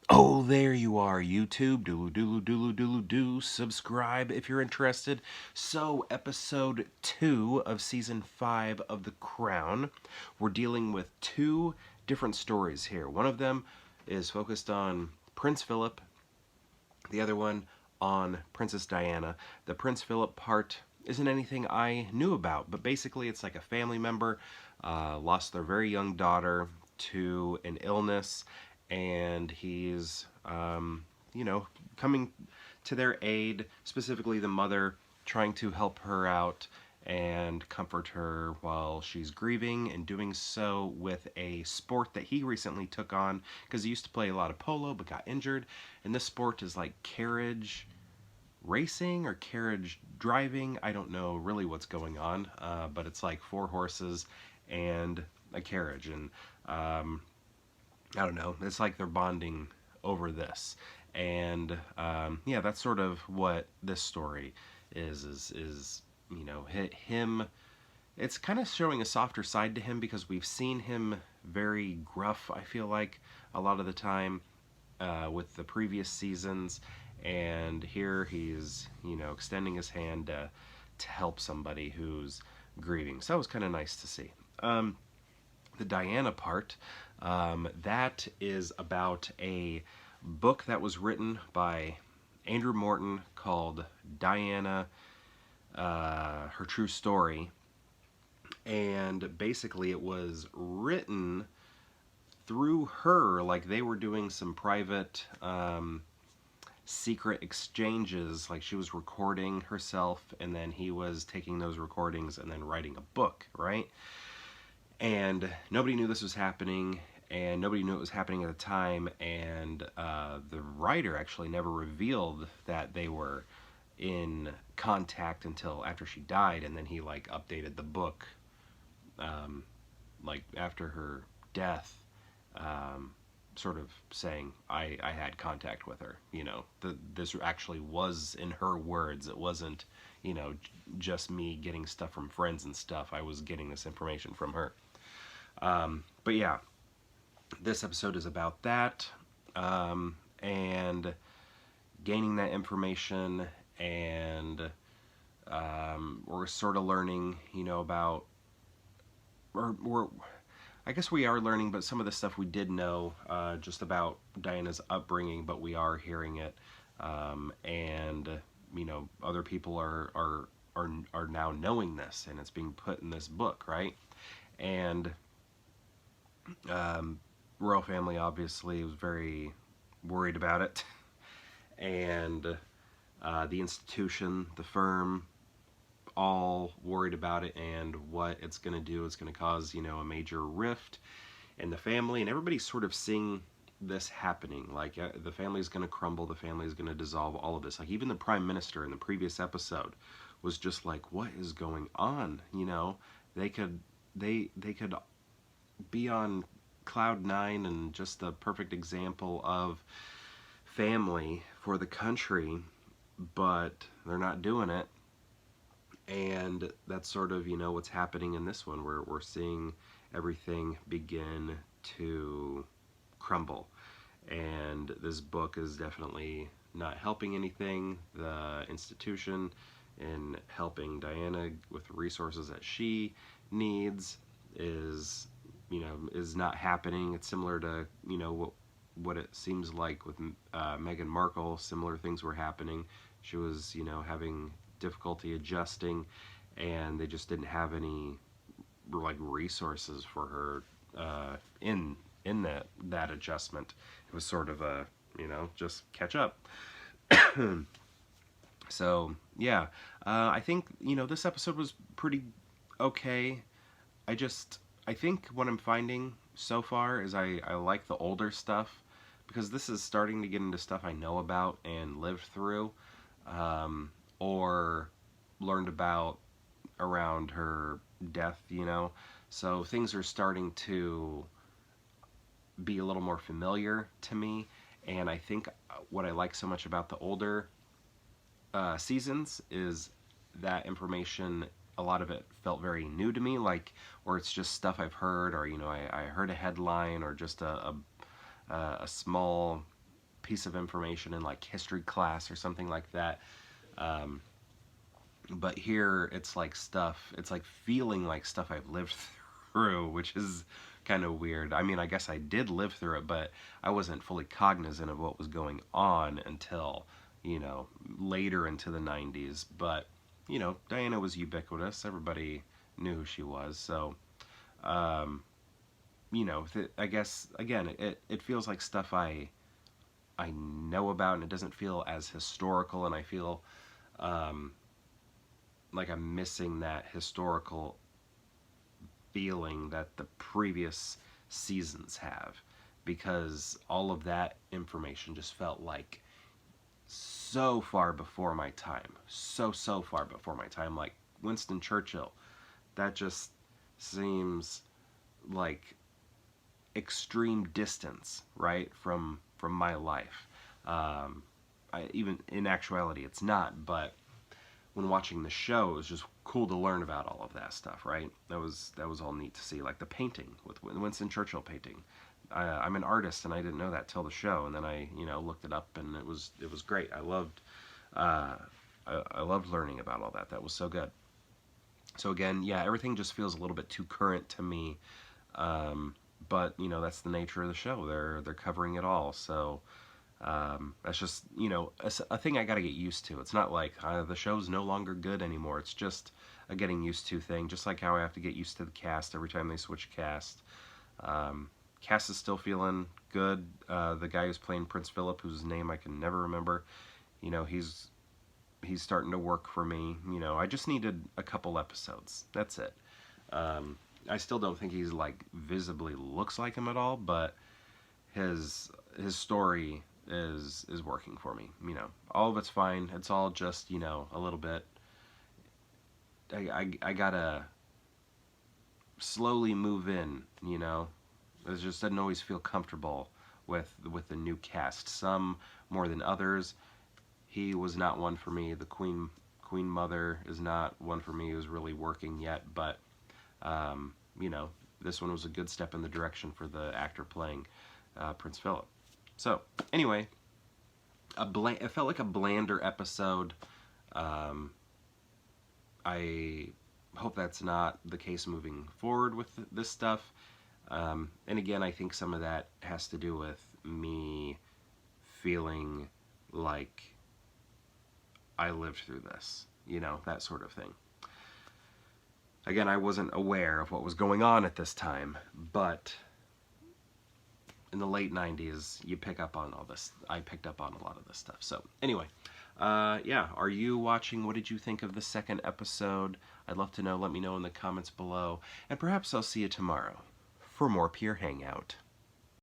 Oh, there you are, YouTube. Doodle doodle doodle doodle do. Subscribe if you're interested. So, episode 2 of season 5 of The Crown. We're dealing with two different stories here. One of them is focused on Prince Philip, the other one on Princess Diana. The Prince Philip part isn't anything I knew about, but basically it's like a family member lost their very young daughter to an illness, and he's, coming to their aid, specifically the mother, trying to help her out and comfort her while she's grieving, and doing so with a sport that he recently took on because he used to play a lot of polo but got injured. And this sport is like carriage racing or carriage driving. I don't know really what's going on, but it's like four horses and a carriage. And I don't know, it's like they're bonding over this. And yeah, that's sort of what this story is him. It's kind of showing a softer side to him because we've seen him very gruff, I feel like, a lot of the time with the previous seasons. And here he's, extending his hand to help somebody who's grieving. So that was kind of nice to see. The Diana part, that is about a book that was written by Andrew Morton called Diana, Her True Story. And basically it was written through her, like they were doing some private secret exchanges, like she was recording herself and then he was taking those recordings and then writing a book, right? And nobody knew this was happening, and nobody knew it was happening at the time, and the writer actually never revealed that they were in contact until after she died, and then he like updated the book like after her death, sort of saying I had contact with her. This actually was in her words. It wasn't just me getting stuff from friends and stuff. I was getting this information from her. But yeah, this episode is about that, and gaining that information, and we're sort of learning, about, or I guess we are learning, but some of the stuff we did know just about Diana's upbringing, but we are hearing it, and other people are now knowing this, and it's being put in this book, right? And royal family obviously was very worried about it, and the institution, the firm, all worried about it and what it's going to do. It's going to cause a major rift in the family, and everybody's sort of seeing this happening. Like the family's going to crumble, the family's going to dissolve, all of this. Like even the prime minister in the previous episode was just like, what is going on? They could be on cloud nine and just the perfect example of family for the country, but they're not doing it. And that's sort of what's happening in this one, where we're seeing everything begin to crumble. And this book is definitely not helping anything. The institution in helping Diana with the resources that she needs is not happening. It's similar to what it seems like with Meghan Markle. Similar things were happening. She was having difficulty adjusting, and they just didn't have any like resources for her in that adjustment. It was sort of a just catch up. So yeah, I think this episode was pretty okay. I think what I'm finding so far is I like the older stuff, because this is starting to get into stuff I know about and lived through, or learned about around her death, So things are starting to be a little more familiar to me, and I think what I like so much about the older seasons is that information, a lot of it felt very new to me, like, or it's just stuff I've heard, or I heard a headline, or just a small piece of information in like history class or something like that. But here it's like stuff, it's like feeling like stuff I've lived through, which is kind of weird. I mean, I guess I did live through it, but I wasn't fully cognizant of what was going on until, later into the 90s. But, Diana was ubiquitous. Everybody knew who she was. So, I guess, again, it feels like stuff I know about, and it doesn't feel as historical, and I feel like I'm missing that historical feeling that the previous seasons have, because all of that information just felt like so far before my time. So far before my time. Like Winston Churchill. That just seems like extreme distance, right, from my life. Even in actuality, it's not, but when watching the show, it was just cool to learn about all of that stuff, right? That was all neat to see, like the painting with Winston Churchill painting. I'm an artist, and I didn't know that till the show, and then I looked it up, and it was great. I loved learning about all that. That was so good. So again, yeah, everything just feels a little bit too current to me, but that's the nature of the show. They're covering it all, so. That's just, a thing I gotta get used to. It's not like the show's no longer good anymore. It's just a getting used to thing, just like how I have to get used to the cast every time they switch cast. Cast is still feeling good. The guy who's playing Prince Philip, whose name I can never remember, he's starting to work for me. I just needed a couple episodes. That's it. I still don't think he's like visibly looks like him at all, but his story is working for me. All of it's fine. It's all just a little bit. I gotta slowly move in. It just doesn't always feel comfortable with the new cast. Some more than others. He was not one for me. The Queen Mother is not one for me who's really working yet. But this one was a good step in the direction for the actor playing Prince Philip. So, anyway, it felt like a blander episode. I hope that's not the case moving forward with this stuff. And again, I think some of that has to do with me feeling like I lived through this, that sort of thing. Again, I wasn't aware of what was going on at this time, but in the late 90s, you pick up on all this. I picked up on a lot of this stuff. So, anyway, yeah, are you watching? What did you think of the second episode? I'd love to know. Let me know in the comments below. And perhaps I'll see you tomorrow for more Peer Hangout.